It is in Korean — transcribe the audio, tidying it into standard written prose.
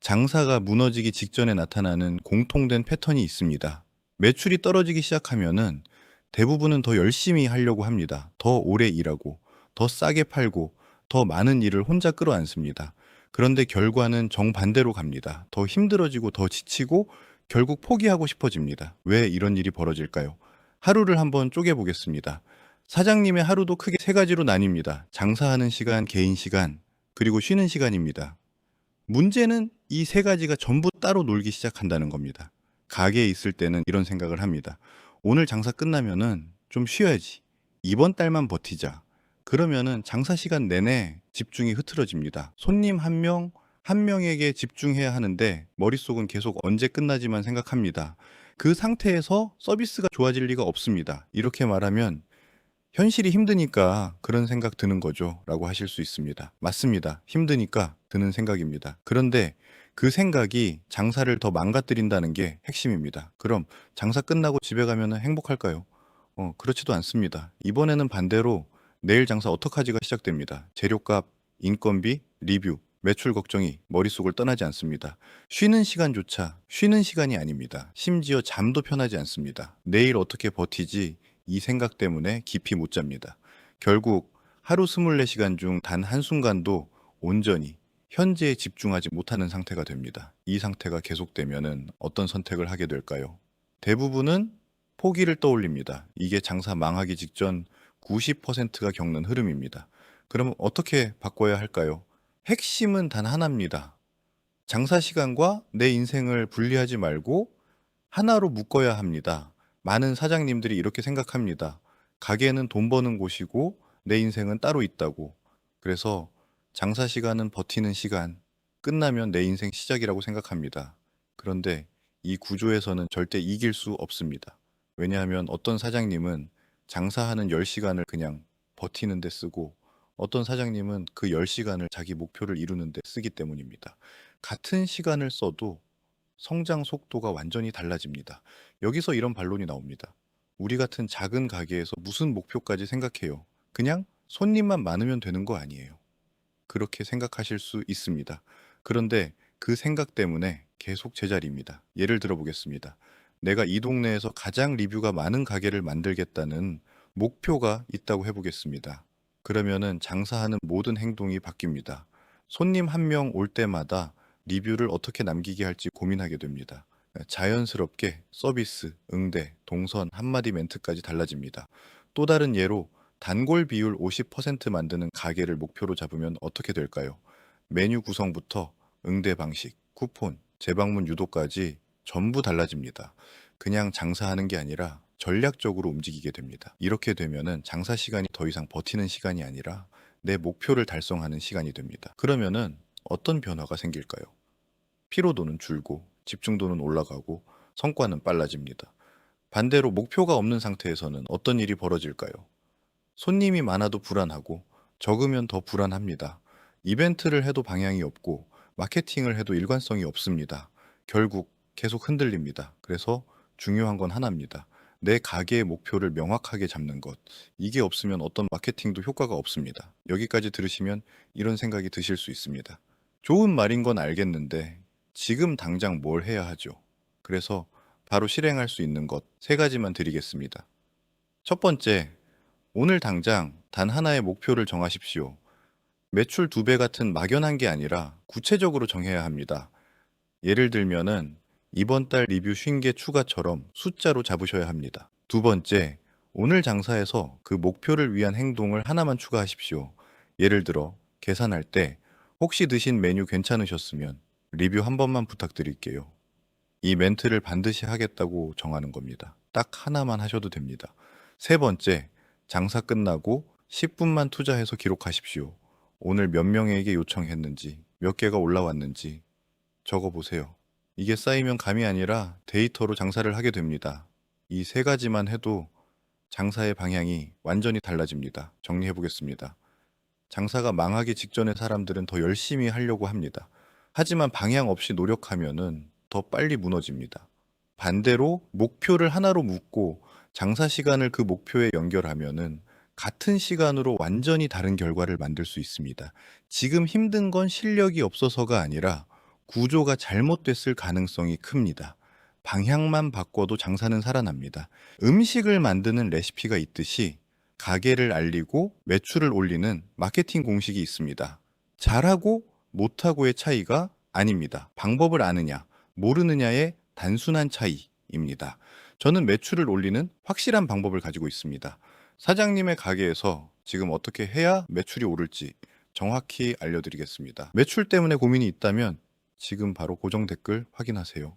장사가 무너지기 직전에 나타나는 공통된 패턴이 있습니다. 매출이 떨어지기 시작하면은 대부분은 더 열심히 하려고 합니다. 더 오래 일하고, 더 싸게 팔고, 더 많은 일을 혼자 끌어안습니다. 그런데 결과는 정반대로 갑니다. 더 힘들어지고 더 지치고 결국 포기하고 싶어집니다. 왜 이런 일이 벌어질까요? 하루를 한번 쪼개보겠습니다. 사장님의 하루도 크게 세 가지로 나뉩니다. 장사하는 시간, 개인 시간, 그리고 쉬는 시간입니다. 문제는 이 세 가지가 전부 따로 놀기 시작한다는 겁니다. 가게에 있을 때는 이런 생각을 합니다. 오늘 장사 끝나면은 좀 쉬어야지. 이번 달만 버티자. 그러면은 장사 시간 내내 집중이 흐트러집니다. 손님 한 명, 한 명에게 집중해야 하는데 머릿속은 계속 언제 끝나지만 생각합니다. 그 상태에서 서비스가 좋아질 리가 없습니다. 이렇게 말하면 현실이 힘드니까 그런 생각 드는 거죠. 라고 하실 수 있습니다. 맞습니다. 힘드니까 드는 생각입니다. 그런데 그 생각이 장사를 더 망가뜨린다는 게 핵심입니다. 그럼 장사 끝나고 집에 가면 행복할까요? 그렇지도 않습니다. 이번에는 반대로 내일 장사 어떡하지가 시작됩니다. 재료값, 인건비, 리뷰, 매출 걱정이 머릿속을 떠나지 않습니다. 쉬는 시간조차 쉬는 시간이 아닙니다. 심지어 잠도 편하지 않습니다. 내일 어떻게 버티지 이 생각 때문에 깊이 못 잡니다. 결국 하루 24시간 중 단 한순간도 온전히 현재에 집중하지 못하는 상태가 됩니다. 이 상태가 계속되면은 어떤 선택을 하게 될까요? 대부분은 포기를 떠올립니다. 이게 장사 망하기 직전 90%가 겪는 흐름입니다. 그럼 어떻게 바꿔야 할까요? 핵심은 단 하나입니다. 장사 시간과 내 인생을 분리하지 말고 하나로 묶어야 합니다. 많은 사장님들이 이렇게 생각합니다. 가게는 돈 버는 곳이고 내 인생은 따로 있다고. 그래서 장사 시간은 버티는 시간, 끝나면 내 인생 시작이라고 생각합니다. 그런데 이 구조에서는 절대 이길 수 없습니다. 왜냐하면 어떤 사장님은 장사하는 10시간을 그냥 버티는 데 쓰고 어떤 사장님은 그 10시간을 자기 목표를 이루는 데 쓰기 때문입니다. 같은 시간을 써도 성장 속도가 완전히 달라집니다. 여기서 이런 반론이 나옵니다. 우리 같은 작은 가게에서 무슨 목표까지 생각해요? 그냥 손님만 많으면 되는 거 아니에요. 그렇게 생각하실 수 있습니다. 그런데 그 생각 때문에 계속 제자리입니다. 예를 들어 보겠습니다. 내가 이 동네에서 가장 리뷰가 많은 가게를 만들겠다는 목표가 있다고 해보겠습니다. 그러면은 장사하는 모든 행동이 바뀝니다. 손님 한 명 올 때마다 리뷰를 어떻게 남기게 할지 고민하게 됩니다. 자연스럽게 서비스, 응대, 동선, 한마디 멘트까지 달라집니다. 또 다른 예로 단골 비율 50% 만드는 가게를 목표로 잡으면 어떻게 될까요? 메뉴 구성부터 응대 방식, 쿠폰, 재방문 유도까지 전부 달라집니다. 그냥 장사하는 게 아니라 전략적으로 움직이게 됩니다. 이렇게 되면은 장사 시간이 더 이상 버티는 시간이 아니라 내 목표를 달성하는 시간이 됩니다. 그러면은 어떤 변화가 생길까요? 피로도는 줄고 집중도는 올라가고 성과는 빨라집니다. 반대로 목표가 없는 상태에서는 어떤 일이 벌어질까요? 손님이 많아도 불안하고 적으면 더 불안합니다. 이벤트를 해도 방향이 없고 마케팅을 해도 일관성이 없습니다. 결국 계속 흔들립니다. 그래서 중요한 건 하나입니다. 내 가게의 목표를 명확하게 잡는 것. 이게 없으면 어떤 마케팅도 효과가 없습니다. 여기까지 들으시면 이런 생각이 드실 수 있습니다. 좋은 말인 건 알겠는데 지금 당장 뭘 해야 하죠? 그래서 바로 실행할 수 있는 것 세 가지만 드리겠습니다. 첫 번째, 오늘 당장 단 하나의 목표를 정하십시오. 매출 2배 같은 막연한 게 아니라 구체적으로 정해야 합니다. 예를 들면은 이번 달 리뷰 50개 추가처럼 숫자로 잡으셔야 합니다. 두 번째, 오늘 장사에서 그 목표를 위한 행동을 하나만 추가하십시오. 예를 들어 계산할 때 혹시 드신 메뉴 괜찮으셨으면 리뷰 한 번만 부탁드릴게요. 이 멘트를 반드시 하겠다고 정하는 겁니다. 딱 하나만 하셔도 됩니다. 세 번째, 장사 끝나고 10분만 투자해서 기록하십시오. 오늘 몇 명에게 요청했는지, 몇 개가 올라왔는지 적어보세요. 이게 쌓이면 감이 아니라 데이터로 장사를 하게 됩니다. 이 세 가지만 해도 장사의 방향이 완전히 달라집니다. 정리해 보겠습니다. 장사가 망하기 직전의 사람들은 더 열심히 하려고 합니다. 하지만 방향 없이 노력하면은 더 빨리 무너집니다. 반대로 목표를 하나로 묶고 장사 시간을 그 목표에 연결하면은 같은 시간으로 완전히 다른 결과를 만들 수 있습니다. 지금 힘든 건 실력이 없어서가 아니라 구조가 잘못됐을 가능성이 큽니다. 방향만 바꿔도 장사는 살아납니다. 음식을 만드는 레시피가 있듯이 가게를 알리고 매출을 올리는 마케팅 공식이 있습니다. 잘하고 못하고의 차이가 아닙니다. 방법을 아느냐, 모르느냐의 단순한 차이입니다. 저는 매출을 올리는 확실한 방법을 가지고 있습니다. 사장님의 가게에서 지금 어떻게 해야 매출이 오를지 정확히 알려드리겠습니다. 매출 때문에 고민이 있다면 지금 바로 고정 댓글 확인하세요.